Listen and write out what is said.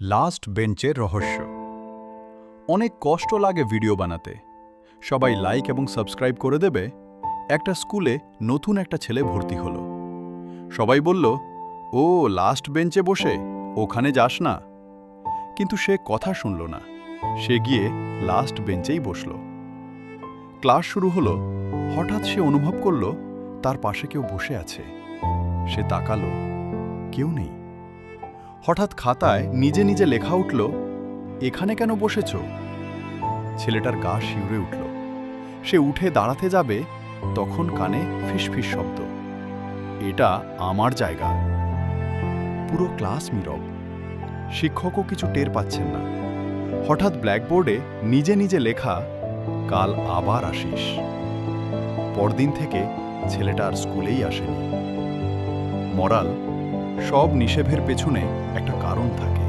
Last বেঞ্চের রহস্য। অনেক কষ্ট লাগে ভিডিও বানাতে, সবাই লাইক এবং সাবস্ক্রাইব করে দেবে। একটা স্কুলে নতুন একটা ছেলে ভর্তি হলো। সবাই বলল, ও লাস্ট বেঞ্চে বসে, ওখানে যাস না। কিন্তু সে কথা শুনল না, সে গিয়ে লাস্ট বেঞ্চেই বসল। ক্লাস শুরু হলো। হঠাৎ সে অনুভব করল তার পাশে কেউ বসে আছে। সে তাকালো, কেউ নেই। হঠাৎ খাতায় নিজে নিজে লেখা উঠল, এখানে কেন বসেছ? ছেলেটার গা শিউরে উঠল। সে উঠে দাঁড়াতে যাবে, তখন কানে ফিসফিস শব্দ, এটা আমার জায়গা। পুরো ক্লাস নীরব। শিক্ষকও কিছু টের পাচ্ছেন না। হঠাৎ ব্ল্যাকবোর্ডে নিজে নিজে লেখা, কাল আবার আসিস। পরদিন থেকে ছেলেটা আর স্কুলেই আসেনি। মরাল, সব নিষেধের পেছনে একটা কারণ থাকে।